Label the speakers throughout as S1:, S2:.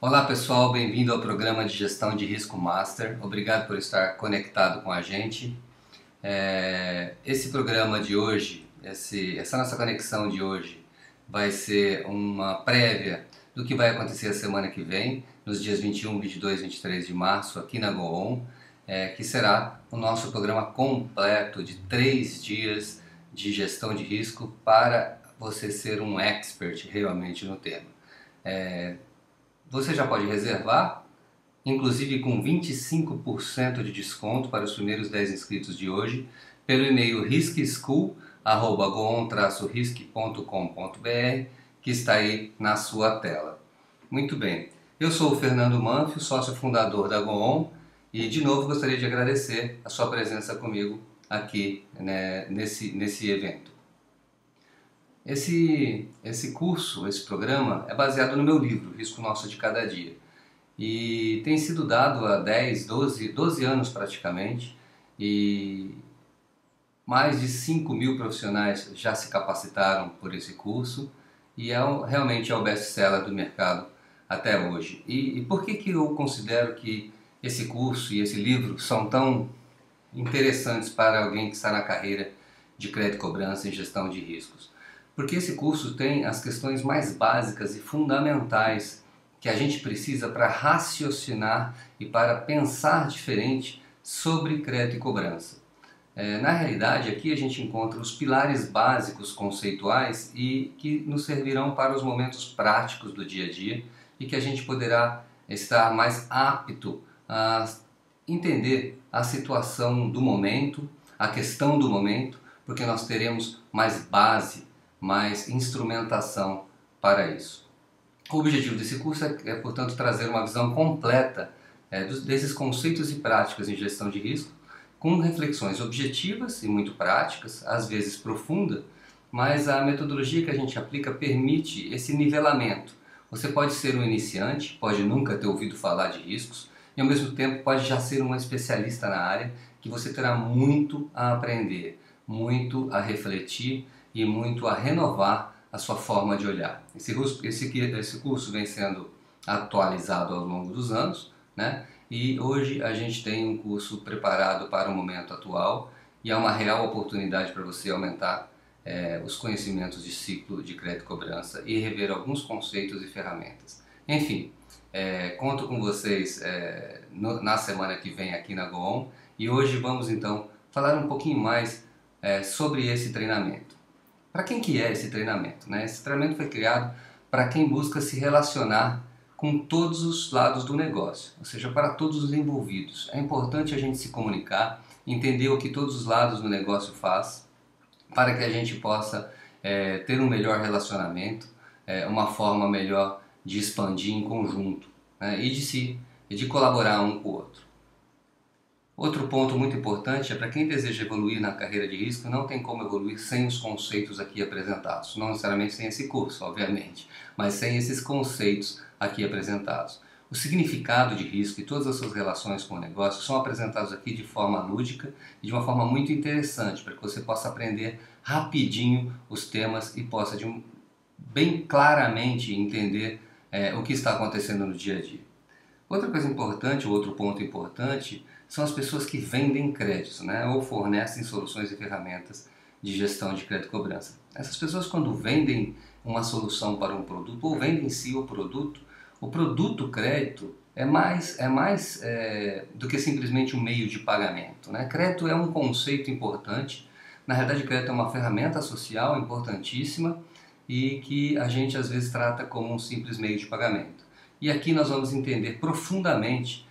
S1: Olá pessoal, bem-vindo ao programa de gestão de risco Master. Obrigado por estar conectado com a gente. Esse programa de hoje, essa nossa conexão de hoje vai ser uma prévia do que vai acontecer a semana que vem, nos dias 21, 22 e 23 de março, aqui na GoOn, que será o nosso programa completo de 3 dias de gestão de risco para você ser um expert realmente no tema. Você já pode reservar, inclusive com 25% de desconto para os primeiros 10 inscritos de hoje, pelo e-mail riskschool@goon-risk.com.br, que está aí na sua tela. Muito bem, eu sou o Fernando Manfio, sócio fundador da GoOn, e de novo gostaria de agradecer a sua presença comigo aqui, né, nesse evento. Esse curso, esse programa, é baseado no meu livro, Risco Nosso de Cada Dia. E tem sido dado há 10, 12 anos praticamente, e mais de 5.000 profissionais já se capacitaram por esse curso, e realmente é o best-seller do mercado até hoje. E por que eu considero que esse curso e esse livro são tão interessantes para alguém que está na carreira de crédito e cobrança e gestão de riscos? Porque esse curso tem as questões mais básicas e fundamentais que a gente precisa para raciocinar e para pensar diferente sobre crédito e cobrança. Na realidade, aqui a gente encontra os pilares básicos conceituais e que nos servirão para os momentos práticos do dia a dia e que a gente poderá estar mais apto a entender a situação do momento, a questão do momento, porque nós teremos mais base, mais instrumentação para isso. O objetivo desse curso portanto, trazer uma visão completa desses conceitos e práticas em gestão de risco, com reflexões objetivas e muito práticas, às vezes profunda, mas a metodologia que a gente aplica permite esse nivelamento. Você pode ser um iniciante, pode nunca ter ouvido falar de riscos, e ao mesmo tempo pode já ser um especialista na área, que você terá muito a aprender, muito a refletir e muito a renovar a sua forma de olhar. Esse curso vem sendo atualizado ao longo dos anos, né? E hoje a gente tem um curso preparado para o momento atual e é uma real oportunidade para você aumentar os conhecimentos de ciclo de crédito e cobrança e rever alguns conceitos e ferramentas. Enfim, conto com vocês na semana que vem aqui na GoOn, e hoje vamos então falar um pouquinho mais sobre esse treinamento. Para quem que é esse treinamento? Esse treinamento foi criado para quem busca se relacionar com todos os lados do negócio, ou seja, para todos os envolvidos. É importante a gente se comunicar, entender o que todos os lados do negócio faz, para que a gente possa ter um melhor relacionamento, uma forma melhor de expandir em conjunto, e de colaborar um com o outro. Outro ponto muito importante é para quem deseja evoluir na carreira de risco, não tem como evoluir sem os conceitos aqui apresentados. Não necessariamente sem esse curso, obviamente, mas sem esses conceitos aqui apresentados. O significado de risco e todas as suas relações com o negócio são apresentados aqui de forma lúdica e de uma forma muito interessante, para que você possa aprender rapidinho os temas e possa bem claramente entender o que está acontecendo no dia a dia. Outra coisa importante, outro ponto importante, são as pessoas que vendem créditos, ou fornecem soluções e ferramentas de gestão de crédito e cobrança. Essas pessoas, quando vendem uma solução para um produto, ou vendem em si o produto crédito é mais do que simplesmente um meio de pagamento. Crédito é um conceito importante, na realidade crédito é uma ferramenta social importantíssima e que a gente às vezes trata como um simples meio de pagamento. E aqui nós vamos entender profundamente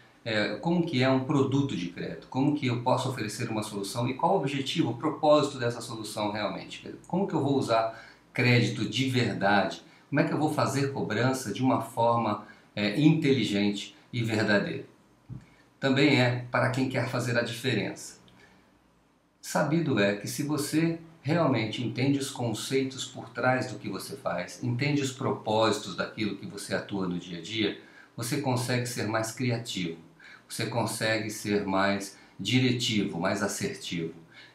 S1: como que é um produto de crédito, como que eu posso oferecer uma solução e qual o objetivo, o propósito dessa solução realmente. Como que eu vou usar crédito de verdade, como é que eu vou fazer cobrança de uma forma inteligente e verdadeira. Também é para quem quer fazer a diferença. Sabido é que se você realmente entende os conceitos por trás do que você faz, entende os propósitos daquilo que você atua no dia a dia, você consegue ser mais criativo, você consegue ser mais diretivo, mais assertivo.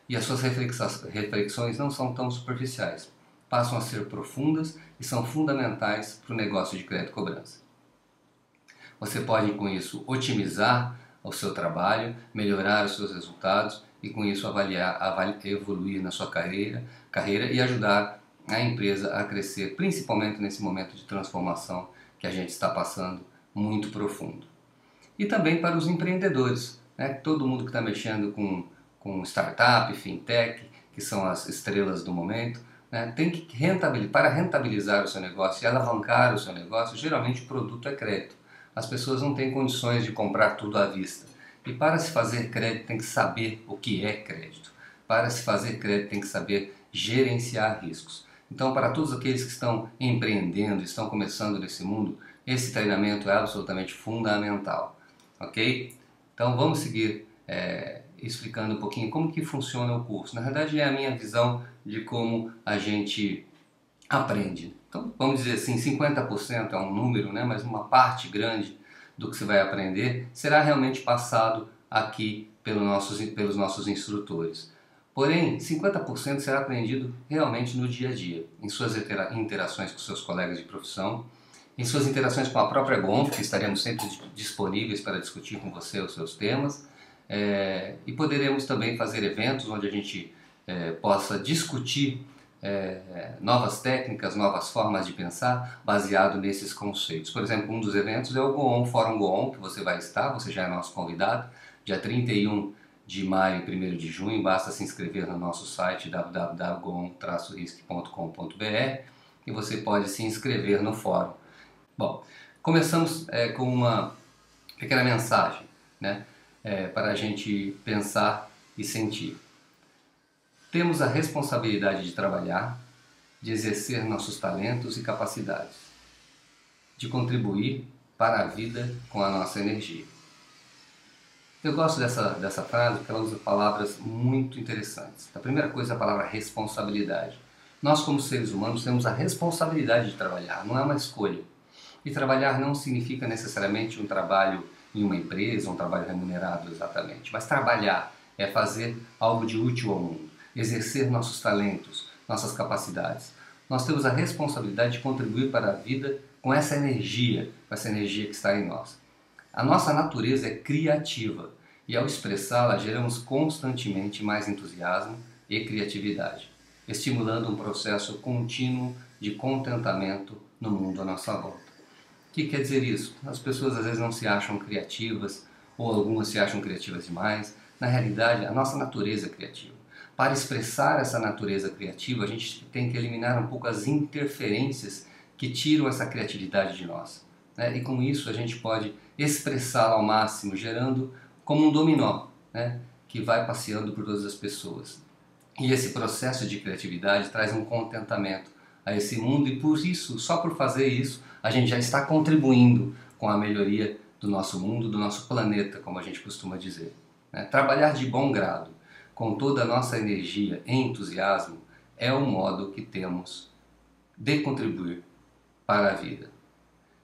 S1: E as suas reflexões não são tão superficiais, passam a ser profundas e são fundamentais para o negócio de crédito e cobrança. Você pode, com isso, otimizar o seu trabalho, melhorar os seus resultados e, com isso, evoluir na sua carreira e ajudar a empresa a crescer, principalmente nesse momento de transformação que a gente está passando muito profundo. E também para os empreendedores, né? Todo mundo que está mexendo com startup, fintech, que são as estrelas do momento, né? Tem que para rentabilizar o seu negócio e alavancar o seu negócio, geralmente o produto é crédito. As pessoas não têm condições de comprar tudo à vista. E para se fazer crédito tem que saber o que é crédito. Para se fazer crédito tem que saber gerenciar riscos. Então, para todos aqueles que estão empreendendo, estão começando nesse mundo, esse treinamento é absolutamente fundamental. Ok? Então vamos seguir explicando um pouquinho como que funciona o curso. Na verdade é a minha visão de como a gente aprende. Então vamos dizer assim, 50% é um número, né? Mas uma parte grande do que você vai aprender será realmente passado aqui pelos nossos instrutores. Porém, 50% será aprendido realmente no dia a dia, em suas interações com seus colegas de profissão, em suas interações com a própria GONF, que estaremos sempre disponíveis para discutir com você os seus temas, e poderemos também fazer eventos onde a gente possa discutir novas técnicas, novas formas de pensar baseado nesses conceitos. Por exemplo, um dos eventos é o GOON, Fórum GOON, que você vai estar, você já é nosso convidado, dia 31 de maio e 1º de junho, basta se inscrever no nosso site www.goon-risk.com.br e você pode se inscrever no fórum. Bom, começamos com uma pequena mensagem, né, para a gente pensar e sentir. Temos a responsabilidade de trabalhar, de exercer nossos talentos e capacidades, de contribuir para a vida com a nossa energia. Eu gosto dessa frase porque ela usa palavras muito interessantes. A primeira coisa é a palavra responsabilidade. Nós, como seres humanos, temos a responsabilidade de trabalhar, não é uma escolha. E trabalhar não significa necessariamente um trabalho em uma empresa, um trabalho remunerado exatamente. Mas trabalhar é fazer algo de útil ao mundo, exercer nossos talentos, nossas capacidades. Nós temos a responsabilidade de contribuir para a vida com essa energia que está em nós. A nossa natureza é criativa e ao expressá-la geramos constantemente mais entusiasmo e criatividade, estimulando um processo contínuo de contentamento no mundo à nossa volta. O que quer dizer isso? As pessoas às vezes não se acham criativas, ou algumas se acham criativas demais. Na realidade, a nossa natureza é criativa. Para expressar essa natureza criativa, a gente tem que eliminar um pouco as interferências que tiram essa criatividade de nós, né? E com isso a gente pode expressá-la ao máximo, gerando como um dominó, né, que vai passeando por todas as pessoas. E esse processo de criatividade traz um contentamento a esse mundo e por isso, só por fazer isso, a gente já está contribuindo com a melhoria do nosso mundo, do nosso planeta, como a gente costuma dizer, né? Trabalhar de bom grado, com toda a nossa energia e entusiasmo, é o modo que temos de contribuir para a vida.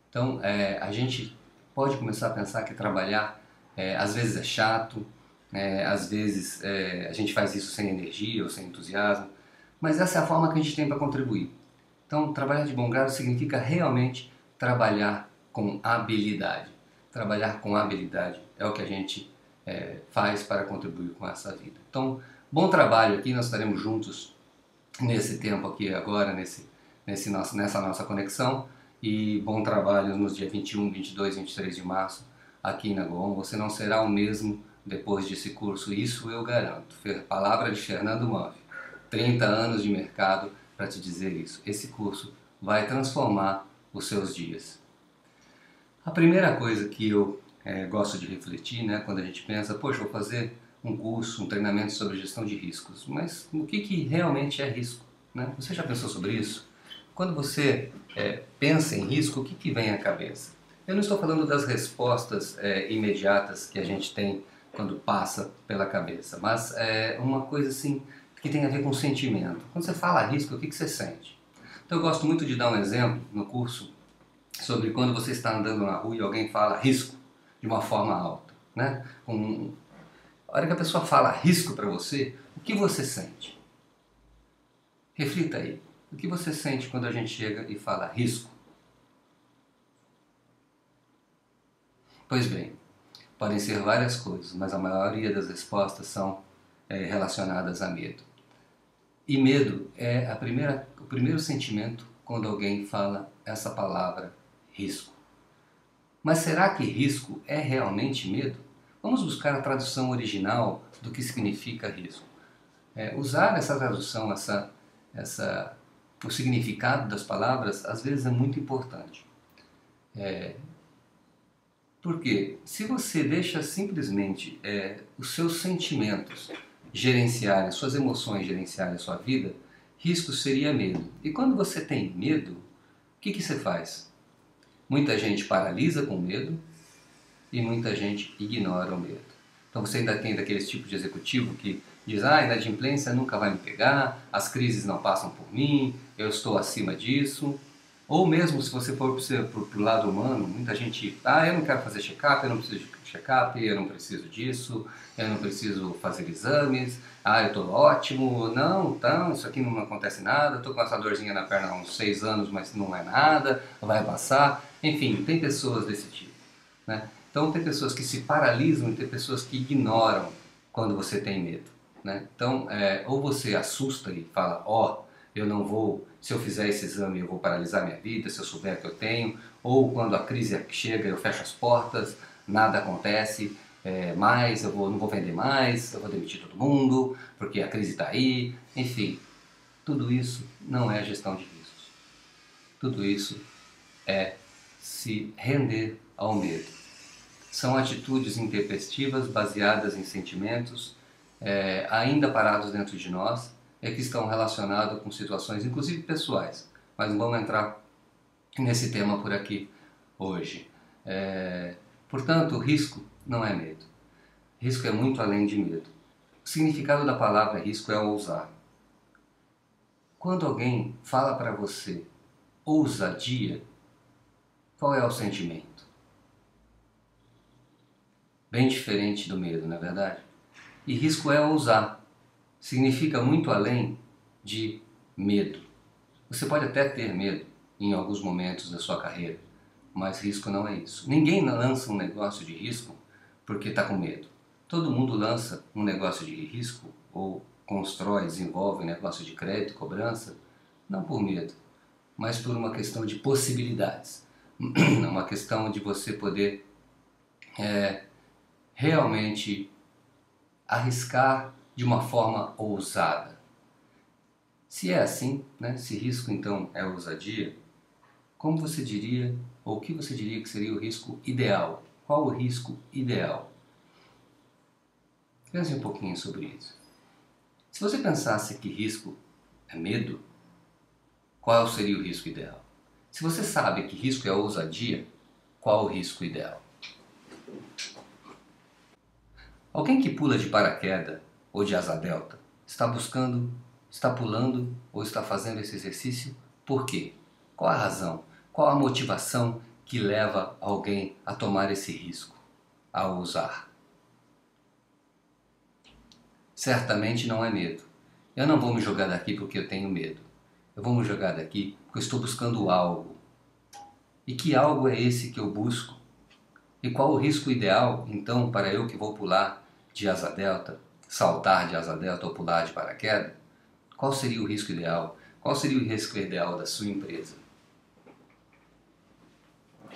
S1: Então, a gente pode começar a pensar que trabalhar às vezes é chato, às vezes a gente faz isso sem energia ou sem entusiasmo, mas essa é a forma que a gente tem para contribuir. Então, trabalhar de bom grado significa realmente trabalhar com habilidade. Trabalhar com habilidade é o que a gente faz para contribuir com essa vida. Então, bom trabalho aqui, nós estaremos juntos nesse tempo aqui agora, nessa nossa conexão, e bom trabalho nos dias 21, 22, 23 de março aqui na GOON. Você não será o mesmo depois desse curso, isso eu garanto. Palavra de Fernando Manfio, 30 anos de mercado para te dizer isso. Esse curso vai transformar os seus dias. A primeira coisa que eu gosto de refletir, né, quando a gente pensa, poxa, vou fazer um curso, um treinamento sobre gestão de riscos, mas o que realmente é risco, né? Você já pensou sobre isso? Quando você pensa em risco, o que vem à cabeça? Eu não estou falando das respostas imediatas que a gente tem quando passa pela cabeça, mas uma coisa assim que tem a ver com sentimento. Quando você fala risco, o que você sente? Então eu gosto muito de dar um exemplo no curso sobre quando você está andando na rua e alguém fala risco de uma forma alta, né? A hora que a pessoa fala risco para você, o que você sente? Reflita aí. O que você sente quando a gente chega e fala risco? Pois bem, podem ser várias coisas, mas a maioria das respostas são relacionadas a medo. E medo é o primeiro sentimento quando alguém fala essa palavra risco. Mas será que risco é realmente medo? Vamos buscar a tradução original do que significa risco. Usar essa tradução, o significado das palavras, às vezes é muito importante. Porque se você deixa simplesmente os seus sentimentos gerenciarem, suas emoções gerenciarem a sua vida, risco seria medo. E quando você tem medo, o que você faz? Muita gente paralisa com medo e muita gente ignora o medo. Então você ainda tem daqueles tipos de executivo que diz: a inadimplência nunca vai me pegar, as crises não passam por mim, eu estou acima disso. Ou mesmo se você for para o lado humano, muita gente, eu não quero fazer check-up, eu não preciso de check-up, eu não preciso disso, eu não preciso fazer exames, eu estou ótimo, não, então, isso aqui não acontece nada, estou com essa dorzinha na perna há uns 6 anos, mas não é nada, vai passar. Enfim, tem pessoas desse tipo, né? Então tem pessoas que se paralisam e tem pessoas que ignoram quando você tem medo, né? Então, ou você assusta e fala, eu não vou, se eu fizer esse exame eu vou paralisar minha vida, se eu souber que eu tenho, ou quando a crise chega eu fecho as portas, nada acontece, mais, não vou vender mais, eu vou demitir todo mundo, porque a crise está aí, enfim, tudo isso não é gestão de riscos. Tudo isso é se render ao medo. São atitudes intempestivas baseadas em sentimentos ainda parados dentro de nós, que estão relacionados com situações, inclusive pessoais. Mas não vamos entrar nesse tema por aqui hoje. Portanto, risco não é medo. Risco é muito além de medo. O significado da palavra risco é ousar. Quando alguém fala para você ousadia, qual é o sentimento? Bem diferente do medo, não é verdade? E risco é ousar. Significa muito além de medo. Você pode até ter medo em alguns momentos da sua carreira, mas risco não é isso. Ninguém lança um negócio de risco porque está com medo. Todo mundo lança um negócio de risco ou constrói, desenvolve um negócio de crédito, cobrança, não por medo, mas por uma questão de possibilidades. Uma questão de você poder realmente arriscar de uma forma ousada. Se é assim, né, se risco então é ousadia, como você diria, ou o que você diria que seria o risco ideal? Qual o risco ideal? Pense um pouquinho sobre isso. Se você pensasse que risco é medo, qual seria o risco ideal? Se você sabe que risco é ousadia, qual o risco ideal? Alguém que pula de paraquedas ou de asa delta está pulando ou está fazendo esse exercício por quê? Qual a razão? Qual a motivação que leva alguém a tomar esse risco, a ousar? Certamente não é medo. Eu não vou me jogar daqui porque eu tenho medo. Eu vou me jogar daqui porque eu estou buscando algo. E que algo é esse que eu busco? E qual o risco ideal, então, para eu que vou pular de asa delta, saltar de asa delta ou pular de paraquedas? Qual seria o risco ideal? Qual seria o risco ideal da sua empresa?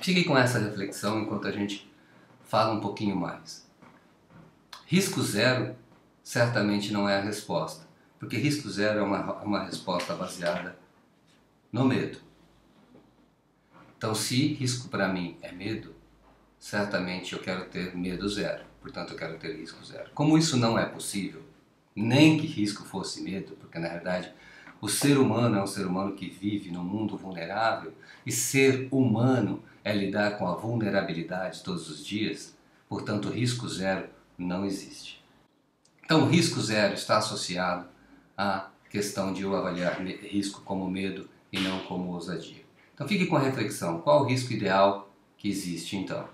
S1: Fique com essa reflexão enquanto a gente fala um pouquinho mais. Risco zero certamente não é a resposta, porque risco zero é uma resposta baseada no medo. Então, se risco para mim é medo, certamente eu quero ter medo zero, portanto eu quero ter risco zero. Como isso não é possível, nem que risco fosse medo, porque na verdade o ser humano é um ser humano que vive num mundo vulnerável e ser humano é lidar com a vulnerabilidade todos os dias, portanto risco zero não existe. Então risco zero está associado à questão de eu avaliar risco como medo e não como ousadia. Então fique com a reflexão, qual o risco ideal que existe então?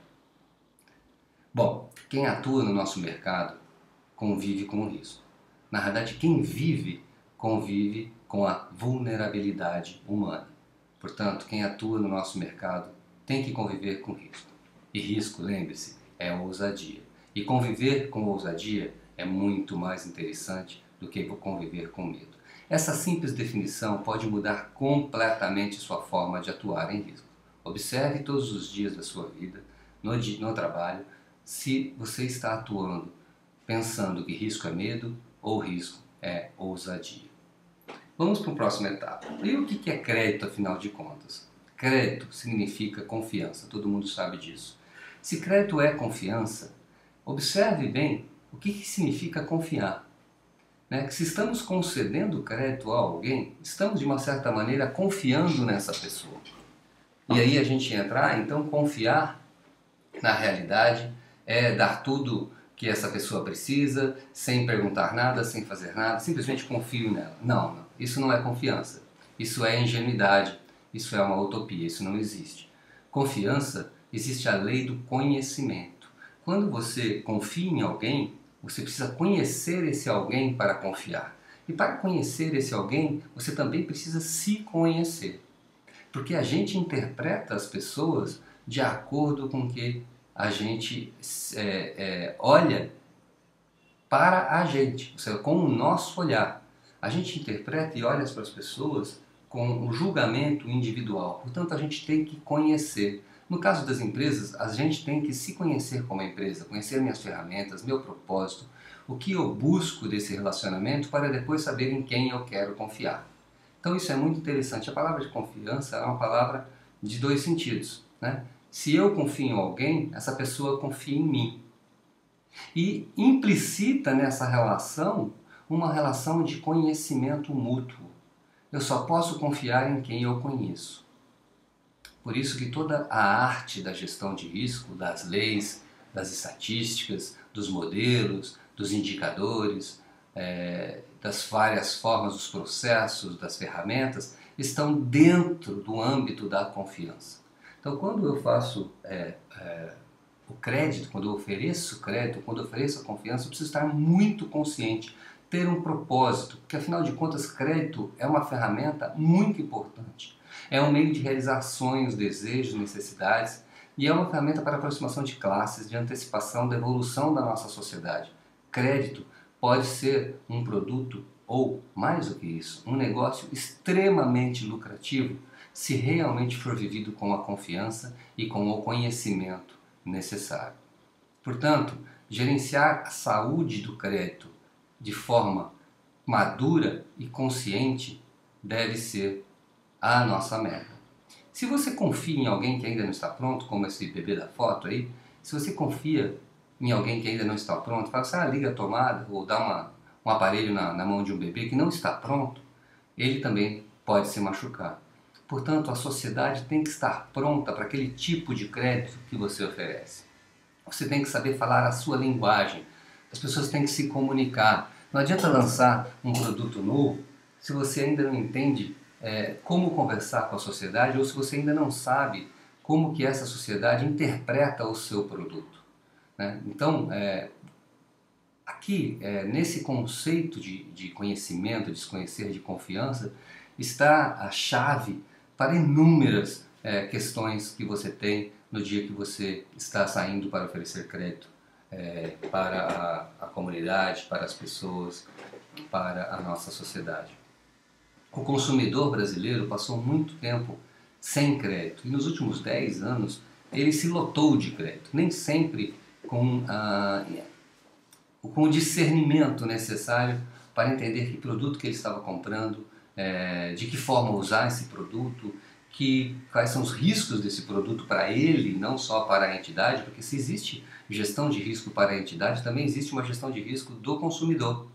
S1: Bom, quem atua no nosso mercado convive com o risco. Na verdade, quem vive convive com a vulnerabilidade humana. Portanto, quem atua no nosso mercado tem que conviver com risco. E risco, lembre-se, é ousadia. E conviver com ousadia é muito mais interessante do que conviver com medo. Essa simples definição pode mudar completamente sua forma de atuar em risco. Observe todos os dias da sua vida, no trabalho, se você está atuando pensando que risco é medo ou risco é ousadia. Vamos para a próxima etapa. E o que é crédito, afinal de contas? Crédito significa confiança, todo mundo sabe disso. Se crédito é confiança, observe bem o que significa confiar. Que se estamos concedendo crédito a alguém, estamos de uma certa maneira confiando nessa pessoa. E aí a gente entrar, então confiar na realidade é dar tudo que essa pessoa precisa, sem perguntar nada, sem fazer nada, simplesmente confio nela. Não, isso não é confiança. Isso é ingenuidade, isso é uma utopia, isso não existe. Confiança, existe a lei do conhecimento. Quando você confia em alguém, você precisa conhecer esse alguém para confiar. E para conhecer esse alguém, você também precisa se conhecer. Porque a gente interpreta as pessoas de acordo com o que a gente olha para a gente, ou seja, com o nosso olhar. A gente interpreta e olha para as pessoas com o julgamento individual. Portanto, a gente tem que conhecer. No caso das empresas, a gente tem que se conhecer como empresa, conhecer minhas ferramentas, meu propósito, o que eu busco desse relacionamento para depois saber em quem eu quero confiar. Então isso é muito interessante. A palavra de confiança é uma palavra de dois sentidos, Se eu confio em alguém, essa pessoa confia em mim. E implicita nessa relação uma relação de conhecimento mútuo. Eu só posso confiar em quem eu conheço. Por isso que toda a arte da gestão de risco, das leis, das estatísticas, dos modelos, dos indicadores, das várias formas, dos processos, das ferramentas, estão dentro do âmbito da confiança. Então, quando eu faço o crédito, quando eu ofereço crédito, quando eu ofereço a confiança, eu preciso estar muito consciente, ter um propósito, porque afinal de contas, crédito é uma ferramenta muito importante. É um meio de realizar sonhos, desejos, necessidades, e é uma ferramenta para aproximação de classes, de antecipação da evolução da nossa sociedade. Crédito pode ser um produto ou, mais do que isso, um negócio extremamente lucrativo se realmente for vivido com a confiança e com o conhecimento necessário. Portanto, gerenciar a saúde do crédito de forma madura e consciente deve ser a nossa meta. Se você confia em alguém que ainda não está pronto, como esse bebê da foto aí, se você confia em alguém que ainda não está pronto, fala assim, liga a tomada ou dá um aparelho na mão de um bebê que não está pronto, ele também pode se machucar. Portanto, a sociedade tem que estar pronta para aquele tipo de crédito que você oferece. Você tem que saber falar a sua linguagem. As pessoas têm que se comunicar. Não adianta lançar um produto novo se você ainda não entende como conversar com a sociedade ou se você ainda não sabe como que essa sociedade interpreta o seu produto. Então, aqui, nesse conceito de conhecimento, de se conhecer, de confiança, está a chave para inúmeras questões que você tem no dia que você está saindo para oferecer crédito para a comunidade, para as pessoas, para a nossa sociedade. O consumidor brasileiro passou muito tempo sem crédito e nos últimos 10 anos ele se lotou de crédito, nem sempre com o discernimento necessário para entender que produto que ele estava comprando, de que forma usar esse produto, quais são os riscos desse produto para ele, não só para a entidade, porque se existe gestão de risco para a entidade, também existe uma gestão de risco do consumidor,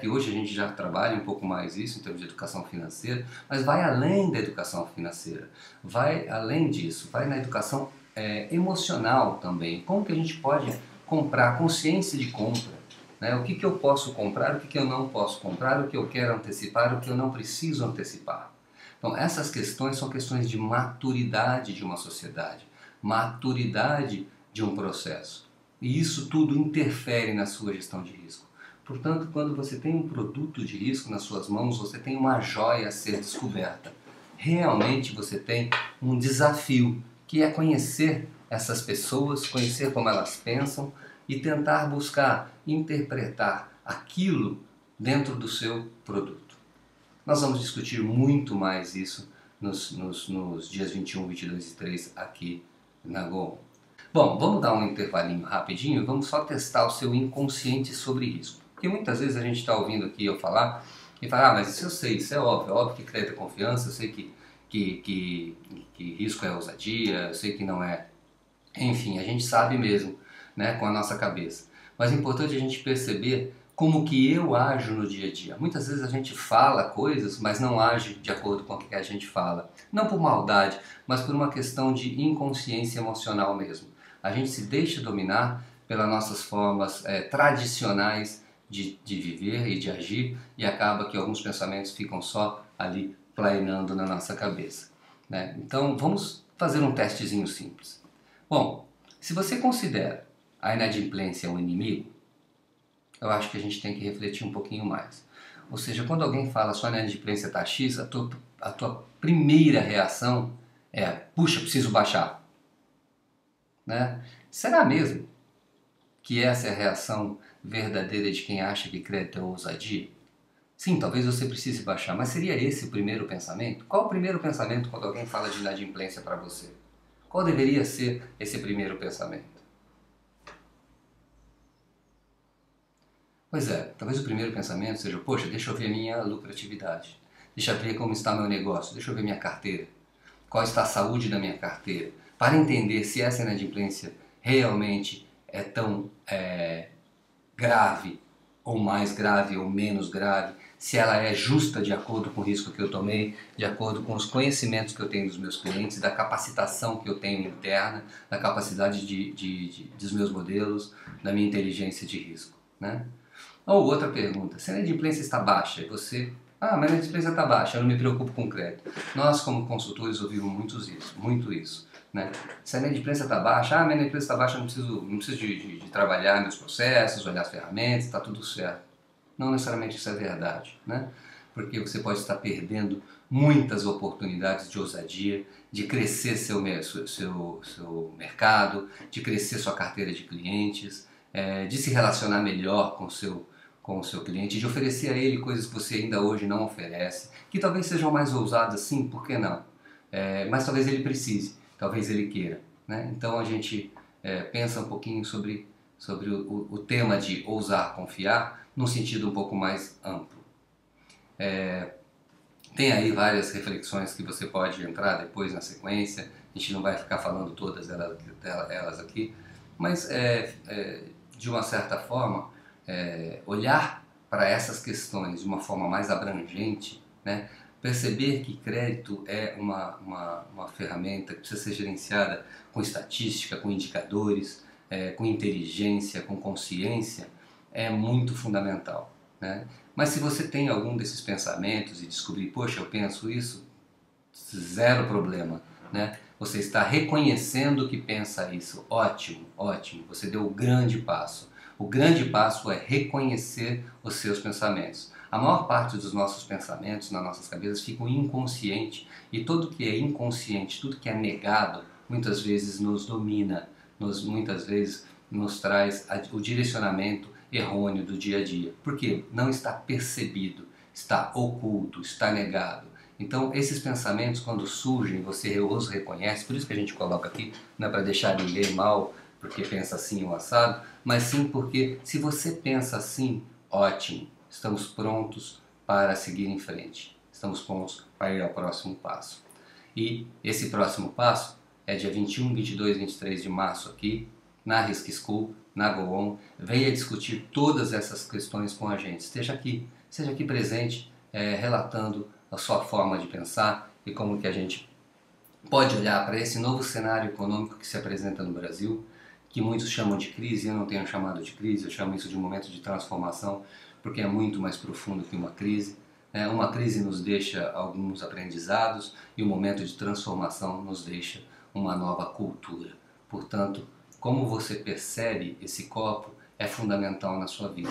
S1: que hoje a gente já trabalha um pouco mais isso em termos de educação financeira, mas vai além da educação financeira, vai além disso, vai na educação emocional também. Como que a gente pode comprar, consciência de compra, o que eu posso comprar, o que eu não posso comprar, o que eu quero antecipar, o que eu não preciso antecipar. Então, essas questões são questões de maturidade de uma sociedade, maturidade de um processo. E isso tudo interfere na sua gestão de risco. Portanto, quando você tem um produto de risco nas suas mãos, você tem uma joia a ser descoberta. Realmente você tem um desafio, que é conhecer essas pessoas, conhecer como elas pensam e tentar buscar interpretar aquilo dentro do seu produto. Nós vamos discutir muito mais isso nos dias 21, 22 e 3 aqui na Go. Bom, vamos dar um intervalinho rapidinho, vamos só testar o seu inconsciente sobre risco. Porque muitas vezes a gente está ouvindo aqui eu falar e fala, mas isso eu sei, isso é óbvio que crédito é confiança, eu sei que risco é ousadia, eu sei que não é. Enfim, a gente sabe mesmo, né, com a nossa cabeça. Mas é importante a gente perceber como que eu ajo no dia a dia. Muitas vezes a gente fala coisas, mas não age de acordo com o que a gente fala. Não por maldade, mas por uma questão de inconsciência emocional mesmo. A gente se deixa dominar pelas nossas formas tradicionais de viver e de agir e acaba que alguns pensamentos ficam só ali planeando na nossa cabeça, né? Então vamos fazer um testezinho simples. Bom, se você considera a inadimplência um inimigo, eu acho que a gente tem que refletir um pouquinho mais. Ou seja, quando alguém fala sua inadimplência está X, a tua primeira reação é, puxa, preciso baixar. Né? Será mesmo que essa é a reação verdadeira de quem acha que crédito é ousadia? Sim, talvez você precise baixar, mas seria esse o primeiro pensamento? Qual o primeiro pensamento quando alguém fala de inadimplência para você? Qual deveria ser esse primeiro pensamento? Pois é, talvez o primeiro pensamento seja, poxa, deixa eu ver a minha lucratividade, deixa eu ver como está meu negócio, deixa eu ver minha carteira, qual está a saúde da minha carteira, para entender se essa inadimplência realmente é tão grave, ou mais grave, ou menos grave, se ela é justa de acordo com o risco que eu tomei, de acordo com os conhecimentos que eu tenho dos meus clientes, da capacitação que eu tenho interna, da capacidade dos meus modelos, da minha inteligência de risco, né? Ou outra pergunta, se a inadimplência está baixa e você... mas a inadimplência está baixa, eu não me preocupo com crédito. Nós, como consultores, ouvimos muito isso. Né? Se a inadimplência está baixa, minha inadimplência está baixa, eu não preciso de trabalhar meus processos, olhar as ferramentas, está tudo certo. Não necessariamente isso é verdade, né? Porque você pode estar perdendo muitas oportunidades de ousadia, de crescer seu mercado, de crescer sua carteira de clientes, de se relacionar melhor com o seu cliente, de oferecer a ele coisas que você ainda hoje não oferece, que talvez sejam mais ousadas, sim, por que não? Mas talvez ele precise, talvez ele queira, né? Então a gente pensa um pouquinho sobre o tema de ousar confiar num sentido um pouco mais amplo. Tem aí várias reflexões que você pode entrar depois na sequência, a gente não vai ficar falando todas elas aqui, mas de uma certa forma, olhar para essas questões de uma forma mais abrangente, né? Perceber que crédito é uma ferramenta que precisa ser gerenciada com estatística, com indicadores, com inteligência, com consciência, é muito fundamental, né? Mas se você tem algum desses pensamentos e descobrir, poxa, eu penso isso, zero problema, né? Você está reconhecendo que pensa isso, ótimo, ótimo, você deu o grande passo. O grande passo é reconhecer os seus pensamentos. A maior parte dos nossos pensamentos nas nossas cabeças ficam inconsciente e tudo que é inconsciente, tudo que é negado, muitas vezes nos domina, muitas vezes nos traz o direcionamento errôneo do dia a dia. Por quê? Não está percebido, está oculto, está negado. Então esses pensamentos quando surgem, você os reconhece, por isso que a gente coloca aqui, não é para deixar ninguém mal, porque pensa assim ou assado, mas sim porque se você pensa assim, ótimo, estamos prontos para seguir em frente, estamos prontos para ir ao próximo passo. E esse próximo passo é dia 21, 22, 23 de março aqui, na Risk School, na Go-On. Venha discutir todas essas questões com a gente, seja aqui presente, relatando a sua forma de pensar e como que a gente pode olhar para esse novo cenário econômico que se apresenta no Brasil, que muitos chamam de crise, eu não tenho chamado de crise, eu chamo isso de um momento de transformação, porque é muito mais profundo que uma crise. Uma crise nos deixa alguns aprendizados e o momento de transformação nos deixa uma nova cultura. Portanto, como você percebe esse copo é fundamental na sua vida.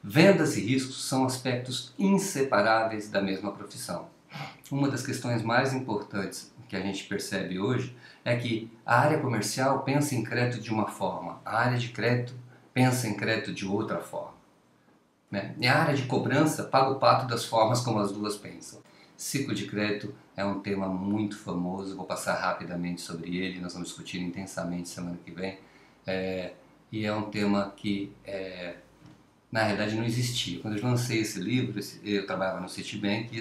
S1: Vendas e riscos são aspectos inseparáveis da mesma profissão. Uma das questões mais importantes que a gente percebe hoje é que a área comercial pensa em crédito de uma forma, a área de crédito pensa em crédito de outra forma, né? E a área de cobrança paga o pato das formas como as duas pensam. Ciclo de crédito é um tema muito famoso, vou passar rapidamente sobre ele, nós vamos discutir intensamente semana que vem. E é um tema que na realidade não existia. Quando eu lancei esse livro, eu trabalhava no Citibank e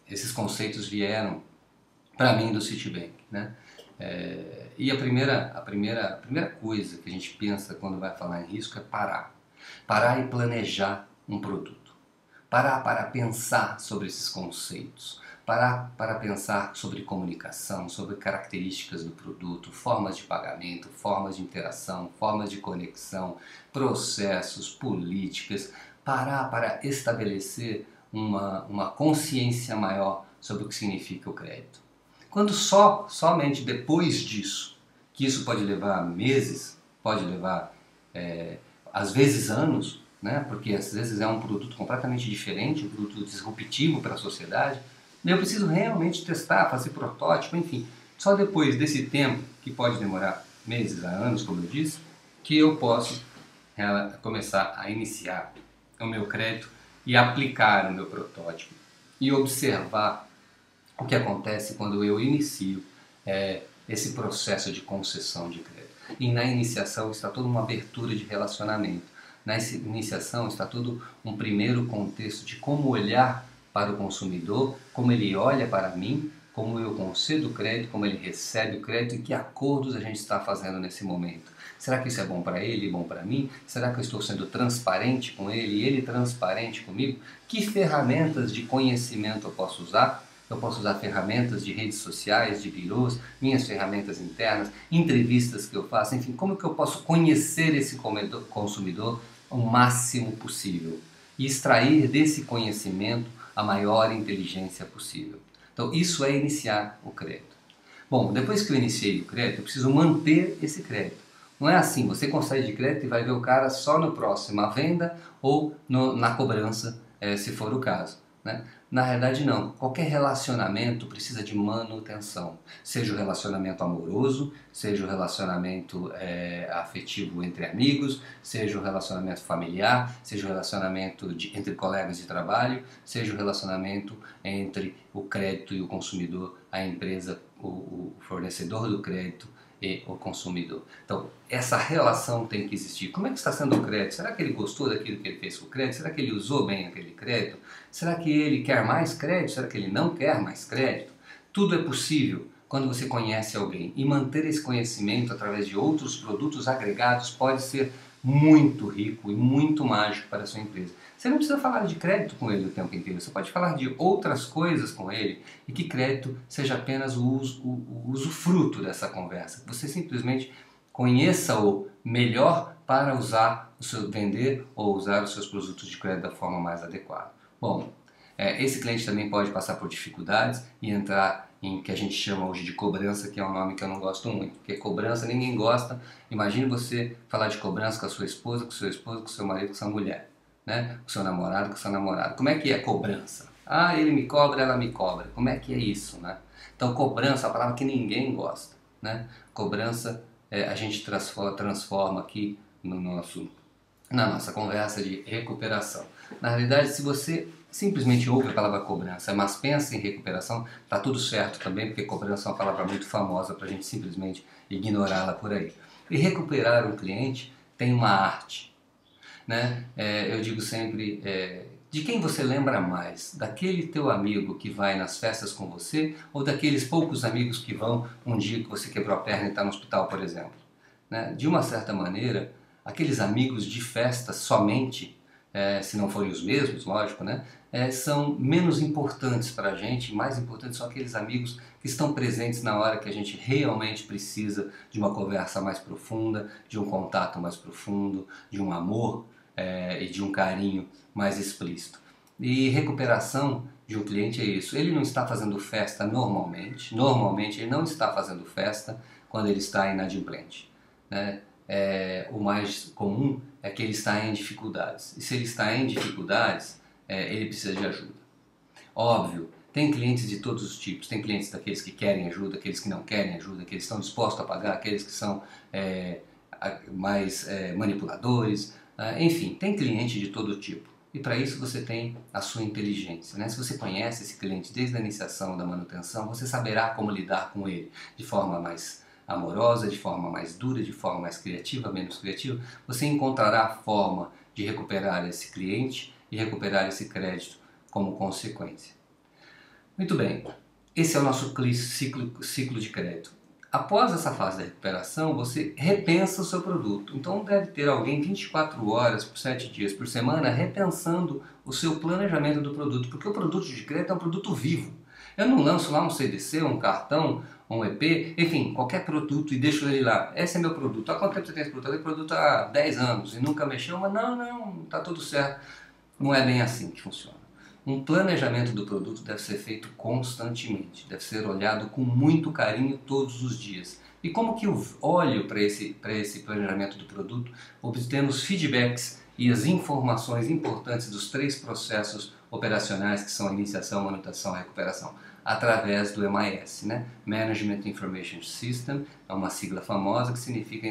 S1: esses conceitos vieram para mim do Citibank, né? E a primeira coisa que a gente pensa quando vai falar em risco é parar. Parar e planejar um produto. Parar para pensar sobre esses conceitos. Parar para pensar sobre comunicação, sobre características do produto, formas de pagamento, formas de interação, formas de conexão, processos, políticas. Parar para estabelecer uma consciência maior sobre o que significa o crédito. Quando somente depois disso, que isso pode levar meses, pode levar às vezes anos, né? Porque às vezes é um produto completamente diferente, um produto disruptivo para a sociedade, eu preciso realmente testar, fazer protótipo, enfim. Só depois desse tempo, que pode demorar meses a anos, como eu disse, que eu posso começar a iniciar o meu crédito e aplicar o meu protótipo e observar o que acontece quando eu inicio esse processo de concessão de crédito. E na iniciação está toda uma abertura de relacionamento. Na iniciação está todo um primeiro contexto de como olhar para o consumidor, como ele olha para mim, como eu concedo o crédito, como ele recebe o crédito e que acordos a gente está fazendo nesse momento. Será que isso é bom para ele e bom para mim? Será que eu estou sendo transparente com ele e ele transparente comigo? Que ferramentas de conhecimento eu posso usar? Eu posso usar ferramentas de redes sociais, de birôs, minhas ferramentas internas, entrevistas que eu faço, enfim, como que eu posso conhecer esse consumidor o máximo possível e extrair desse conhecimento a maior inteligência possível. Então, isso é iniciar o crédito. Bom, depois que eu iniciei o crédito, eu preciso manter esse crédito. Não é assim, você consegue de crédito e vai ver o cara só no próximo, à venda ou na cobrança, se for o caso, né? Na realidade não, qualquer relacionamento precisa de manutenção, seja o relacionamento amoroso, seja o relacionamento afetivo entre amigos, seja o relacionamento familiar, seja o relacionamento entre colegas de trabalho, seja o relacionamento entre o crédito e o consumidor, a empresa, o fornecedor do crédito e o consumidor. Então, essa relação tem que existir. Como é que está sendo o crédito? Será que ele gostou daquilo que ele fez com o crédito? Será que ele usou bem aquele crédito? Será que ele quer mais crédito? Será que ele não quer mais crédito? Tudo é possível quando você conhece alguém. E manter esse conhecimento através de outros produtos agregados pode ser muito rico e muito mágico para a sua empresa. Você não precisa falar de crédito com ele o tempo inteiro, você pode falar de outras coisas com ele e que crédito seja apenas o usufruto dessa conversa. Você simplesmente conheça-o melhor para vender ou usar os seus produtos de crédito da forma mais adequada. Bom, esse cliente também pode passar por dificuldades e entrar em que a gente chama hoje de cobrança, que é um nome que eu não gosto muito, porque cobrança ninguém gosta. Imagine você falar de cobrança com a sua esposa, com o seu esposo, com o seu marido, com a sua mulher, né? Com o seu namorado, com a sua namorada. Como é que é cobrança? Ah, ele me cobra, ela me cobra. Como é que é isso, né? Então, cobrança é uma palavra que ninguém gosta, né? Cobrança, a gente transforma aqui na nossa conversa de recuperação. Na realidade, se você simplesmente ouve a palavra cobrança, mas pensa em recuperação, está tudo certo também, porque cobrança é uma palavra muito famosa para a gente simplesmente ignorá-la por aí. E recuperar um cliente tem uma arte, né? Eu digo sempre, de quem você lembra mais? Daquele teu amigo que vai nas festas com você ou daqueles poucos amigos que vão um dia que você quebrou a perna e está no hospital, por exemplo? Né? De uma certa maneira, aqueles amigos de festa somente, se não forem os mesmos, lógico, né? São menos importantes para a gente, mais importantes são aqueles amigos que estão presentes na hora que a gente realmente precisa de uma conversa mais profunda, de um contato mais profundo, de um amor e de um carinho mais explícito. E recuperação de um cliente é isso, ele não está fazendo festa normalmente ele não está fazendo festa quando ele está inadimplente, né? O mais comum é que ele está em dificuldades. E se ele está em dificuldades, ele precisa de ajuda. Óbvio, tem clientes de todos os tipos, tem clientes daqueles que querem ajuda, aqueles que não querem ajuda, aqueles que estão dispostos a pagar, aqueles que são mais manipuladores, enfim, tem cliente de todo tipo. E para isso você tem a sua inteligência, né? Se você conhece esse cliente desde a iniciação da manutenção, você saberá como lidar com ele de forma mais amorosa, de forma mais dura, de forma mais criativa, menos criativa. Você encontrará a forma de recuperar esse cliente e recuperar esse crédito como consequência. Muito bem, esse é o nosso ciclo de crédito. Após essa fase da recuperação, você repensa o seu produto. Então deve ter alguém 24 horas por 7 dias por semana repensando o seu planejamento do produto, porque o produto de crédito é um produto vivo. Eu não lanço lá um CDC, um cartão, um EP, enfim, qualquer produto e deixo ele lá. Esse é meu produto. Há quanto tempo você tem esse produto? Eu tenho produto há 10 anos e nunca mexeu, mas não, tá tudo certo. Não é bem assim que funciona. Um planejamento do produto deve ser feito constantemente, deve ser olhado com muito carinho todos os dias. E como que eu olho para esse planejamento do produto, obtendo os feedbacks e as informações importantes dos 3 processos operacionais que são a iniciação, manutenção e recuperação, através do MIS, né? Management Information System, é uma sigla famosa que significa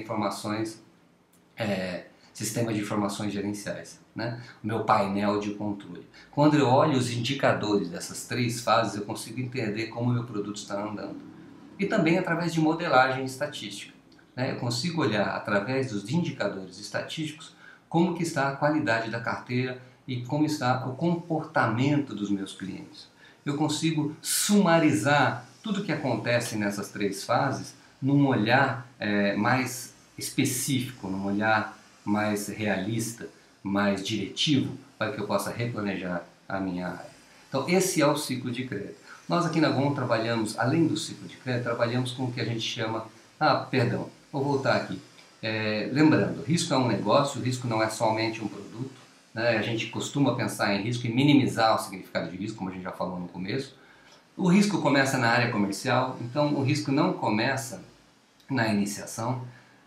S1: Sistema de Informações Gerenciais, né? O meu painel de controle. Quando eu olho os indicadores dessas 3 fases, eu consigo entender como o meu produto está andando. E também através de modelagem estatística, né? Eu consigo olhar através dos indicadores estatísticos como que está a qualidade da carteira e como está o comportamento dos meus clientes. Eu consigo sumarizar tudo o que acontece nessas 3 fases num olhar mais específico, num olhar mais realista, mais diretivo, para que eu possa replanejar a minha área. Então esse é o ciclo de crédito. Nós aqui na GON trabalhamos, além do ciclo de crédito, trabalhamos com o que a gente chama... vou voltar aqui. Lembrando, risco é um negócio, o risco não é somente um produto, né? A gente costuma pensar em risco e minimizar o significado de risco, como a gente já falou no começo. O risco começa na área comercial, então o risco não começa na iniciação.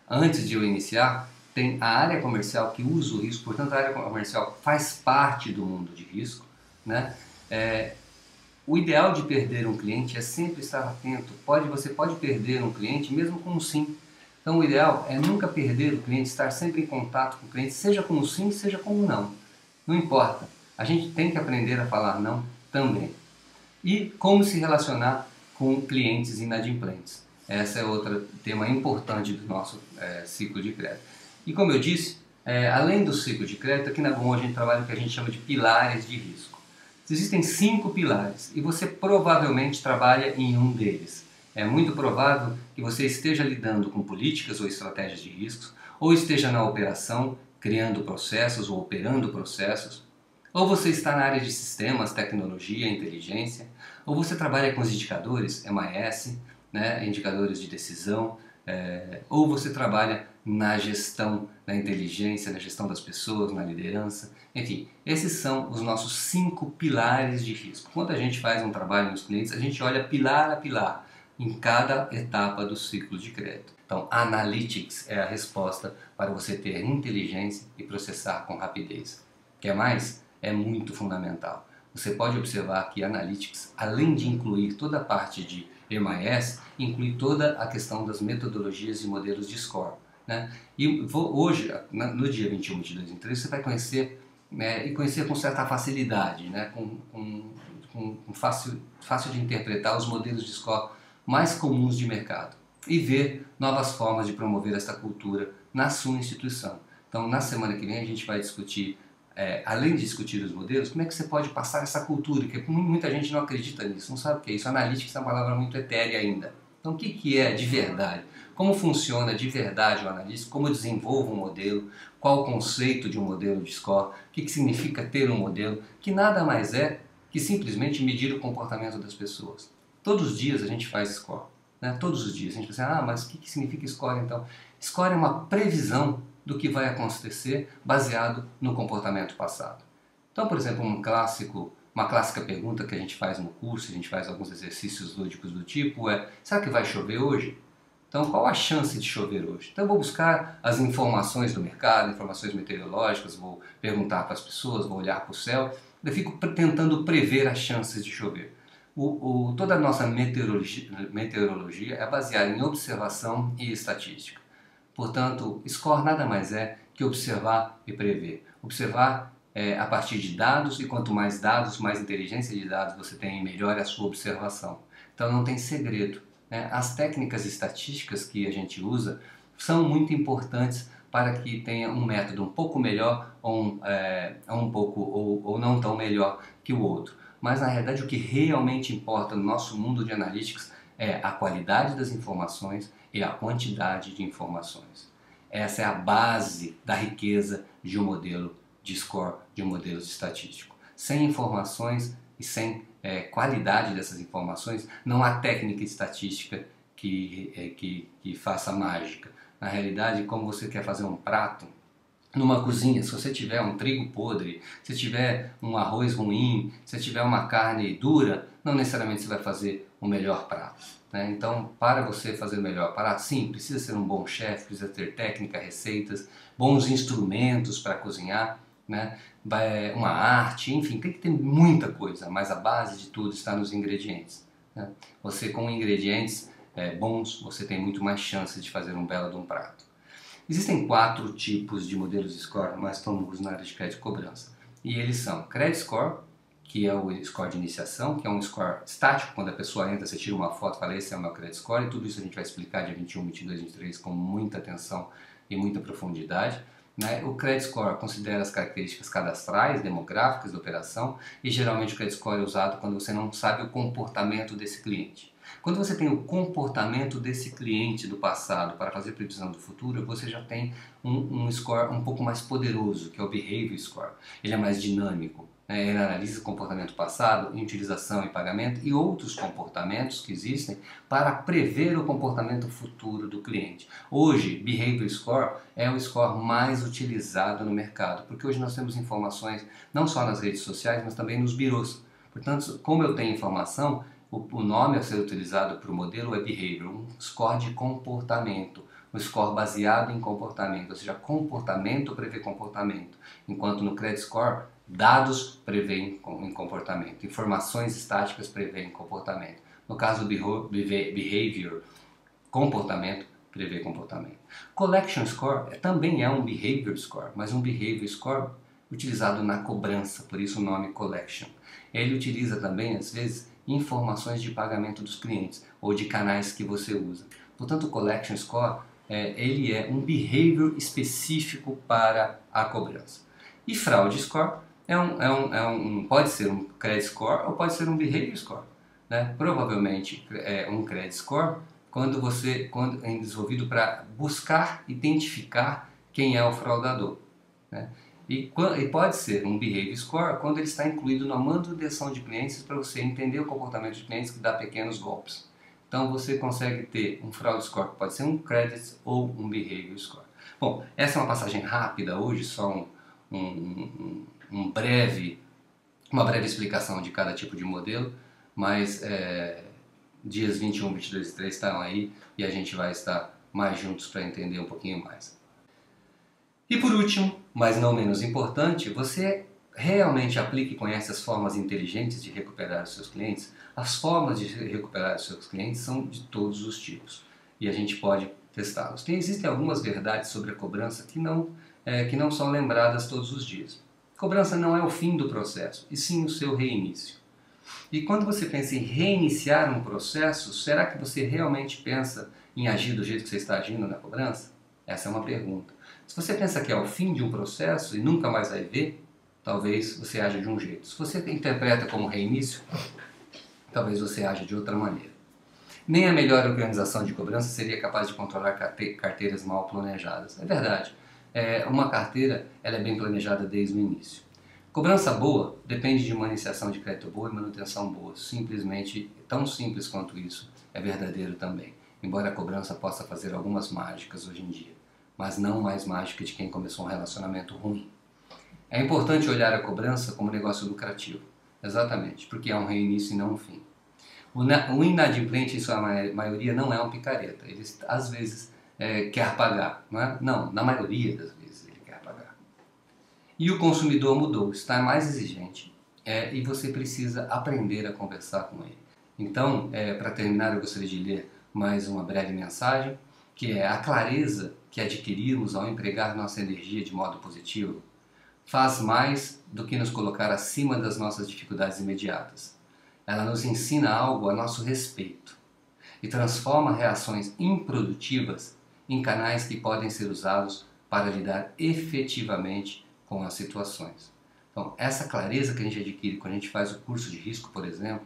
S1: Antes de eu iniciar, tem a área comercial que usa o risco, portanto a área comercial faz parte do mundo de risco, né? O ideal de perder um cliente é sempre estar atento. Você pode perder um cliente mesmo com um sim. Então o ideal é nunca perder o cliente, estar sempre em contato com o cliente, seja com um sim, seja com um não. Não importa. A gente tem que aprender a falar não também. E como se relacionar com clientes inadimplentes. Esse é outro tema importante do nosso ciclo de crédito. E como eu disse, além do ciclo de crédito, aqui na GON a gente trabalha o que a gente chama de pilares de risco. Existem 5 pilares e você provavelmente trabalha em um deles. É muito provável que você esteja lidando com políticas ou estratégias de riscos, ou esteja na operação, criando processos ou operando processos, ou você está na área de sistemas, tecnologia, inteligência, ou você trabalha com os indicadores, MIS, né, indicadores de decisão, ou você trabalha na gestão, na inteligência, na gestão das pessoas, na liderança. Enfim, esses são os nossos 5 pilares de risco. Quando a gente faz um trabalho nos clientes, a gente olha pilar a pilar em cada etapa do ciclo de crédito. Então, Analytics é a resposta para você ter inteligência e processar com rapidez. Quer mais? É muito fundamental. Você pode observar que Analytics, além de incluir toda a parte de MIS, inclui toda a questão das metodologias e modelos de score, né? E hoje, no dia 21 de 2023, você vai conhecer, né, e conhecer com certa facilidade, né, fácil de interpretar os modelos de score mais comuns de mercado e ver novas formas de promover essa cultura na sua instituição. Então, na semana que vem a gente vai discutir, além de discutir os modelos, como é que você pode passar essa cultura, porque muita gente não acredita nisso, não sabe o que é isso. Analytics é uma palavra muito etérea ainda. Então, o que é de verdade? Como funciona de verdade o analista? Como eu desenvolvo um modelo? Qual o conceito de um modelo de score? O que significa ter um modelo? Que nada mais é que simplesmente medir o comportamento das pessoas. Todos os dias a gente faz score, né? Todos os dias. A gente pensa, mas o que significa score então? Score é uma previsão do que vai acontecer baseado no comportamento passado. Então, por exemplo, uma clássica pergunta que a gente faz no curso, a gente faz alguns exercícios lúdicos do tipo será que vai chover hoje? Então, qual a chance de chover hoje? Então, eu vou buscar as informações do mercado, informações meteorológicas, vou perguntar para as pessoas, vou olhar para o céu Eu fico tentando prever as chances de chover. Toda a nossa meteorologia é baseada em observação e estatística. Portanto, score nada mais é que observar e prever. Observar a partir de dados, e quanto mais dados, mais inteligência de dados você tem, melhor é a sua observação. Então não tem segredo, né? As técnicas estatísticas que a gente usa são muito importantes para que tenha um método um pouco melhor ou não tão melhor que o outro. Mas na realidade o que realmente importa no nosso mundo de analytics é a qualidade das informações e a quantidade de informações. Essa é a base da riqueza de um modelo de score, de um modelo estatístico. Sem informações e sem qualidade dessas informações, não há técnica estatística que faça mágica. Na realidade, como você quer fazer um prato, numa cozinha, se você tiver um trigo podre, se tiver um arroz ruim, se tiver uma carne dura, não necessariamente você vai fazer o melhor prato, né? Então, para você fazer o melhor prato, sim, precisa ser um bom chefe, precisa ter técnica, receitas, bons instrumentos para cozinhar, né? Uma arte, enfim, tem que ter muita coisa, mas a base de tudo está nos ingredientes, né? Você com ingredientes bons, você tem muito mais chances de fazer um belo de um prato. Existem 4 tipos de modelos de score mais famosos na área de crédito e cobrança. E eles são Credit Score, que é o score de iniciação, que é um score estático, quando a pessoa entra, você tira uma foto e fala, esse é o meu Credit Score, e tudo isso a gente vai explicar dia 21, 22, 23 com muita atenção e muita profundidade. Né? O Credit Score considera as características cadastrais, demográficas da operação, e geralmente o Credit Score é usado quando você não sabe o comportamento desse cliente. Quando você tem o comportamento desse cliente do passado para fazer previsão do futuro, você já tem um score um pouco mais poderoso, que é o Behavior Score. Ele é mais dinâmico, né? Ele analisa o comportamento passado, utilização e pagamento e outros comportamentos que existem para prever o comportamento futuro do cliente. Hoje, Behavior Score é o score mais utilizado no mercado, porque hoje nós temos informações não só nas redes sociais, mas também nos birôs. Portanto, como eu tenho informação, o nome a ser utilizado para o modelo é Behavior, um score de comportamento, um score baseado em comportamento, ou seja, comportamento prevê comportamento, enquanto no Credit Score, dados prevêem em comportamento, informações estáticas prevêem comportamento. No caso do Behavior, comportamento prevê comportamento. Collection Score também é um Behavior Score, mas um Behavior Score utilizado na cobrança, por isso o nome Collection. Ele utiliza também, às vezes, informações de pagamento dos clientes ou de canais que você usa. Portanto, o Collection Score ele é um behavior específico para a cobrança. E Fraud Score pode ser um Credit Score ou pode ser um Behavior Score, né? Provavelmente um Credit Score quando é desenvolvido para buscar identificar quem é o fraudador, né? E pode ser um Behavior Score quando ele está incluído na manutenção de clientes para você entender o comportamento de clientes que dá pequenos golpes. Então você consegue ter um Fraud Score que pode ser um Credit ou um Behavior Score. Bom, essa é uma passagem rápida hoje, só uma breve explicação de cada tipo de modelo, mas dias 21, 22 e 3 estão aí e a gente vai estar mais juntos para entender um pouquinho mais. E por último, mas não menos importante, você realmente aplica e conhece as formas inteligentes de recuperar os seus clientes? As formas de recuperar os seus clientes são de todos os tipos e a gente pode testá-los. Existem algumas verdades sobre a cobrança que não são lembradas todos os dias. Cobrança não é o fim do processo, e sim o seu reinício. E quando você pensa em reiniciar um processo, será que você realmente pensa em agir do jeito que você está agindo na cobrança? Essa é uma pergunta. Se você pensa que é o fim de um processo e nunca mais vai ver, talvez você haja de um jeito. Se você interpreta como reinício, talvez você haja de outra maneira. Nem a melhor organização de cobrança seria capaz de controlar carteiras mal planejadas. É verdade. Uma carteira ela é bem planejada desde o início. Cobrança boa depende de uma iniciação de crédito boa e manutenção boa. Simplesmente, tão simples quanto isso, é verdadeiro também. Embora a cobrança possa fazer algumas mágicas hoje em dia, mas não mais mágica de quem começou um relacionamento ruim. É importante olhar a cobrança como um negócio lucrativo, exatamente, porque é um reinício e não um fim. O inadimplente, em sua maioria, não é um picareta, ele às vezes quer pagar, não é? Não, na maioria das vezes ele quer pagar. E o consumidor mudou, está mais exigente, e você precisa aprender a conversar com ele. Então, para terminar, eu gostaria de ler mais uma breve mensagem, que é: a clareza que adquirimos ao empregar nossa energia de modo positivo faz mais do que nos colocar acima das nossas dificuldades imediatas. Ela nos ensina algo a nosso respeito e transforma reações improdutivas em canais que podem ser usados para lidar efetivamente com as situações. Então, essa clareza que a gente adquire quando a gente faz o curso de risco, por exemplo,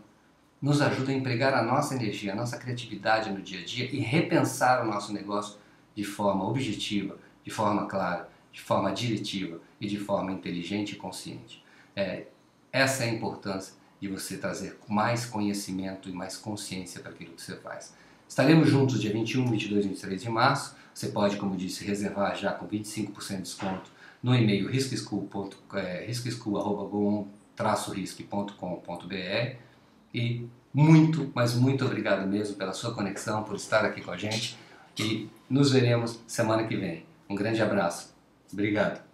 S1: nos ajuda a empregar a nossa energia, a nossa criatividade no dia a dia e repensar o nosso negócio de forma objetiva, de forma clara, de forma diretiva e de forma inteligente e consciente. Essa é a importância de você trazer mais conhecimento e mais consciência para aquilo que você faz. Estaremos juntos dia 21, 22 e 23 de março. Você pode, como disse, reservar já com 25% de desconto no e-mail riscschool.com-risque.com.br. E muito, mas muito obrigado mesmo pela sua conexão, por estar aqui com a gente, e nos veremos semana que vem. Um grande abraço. Obrigado.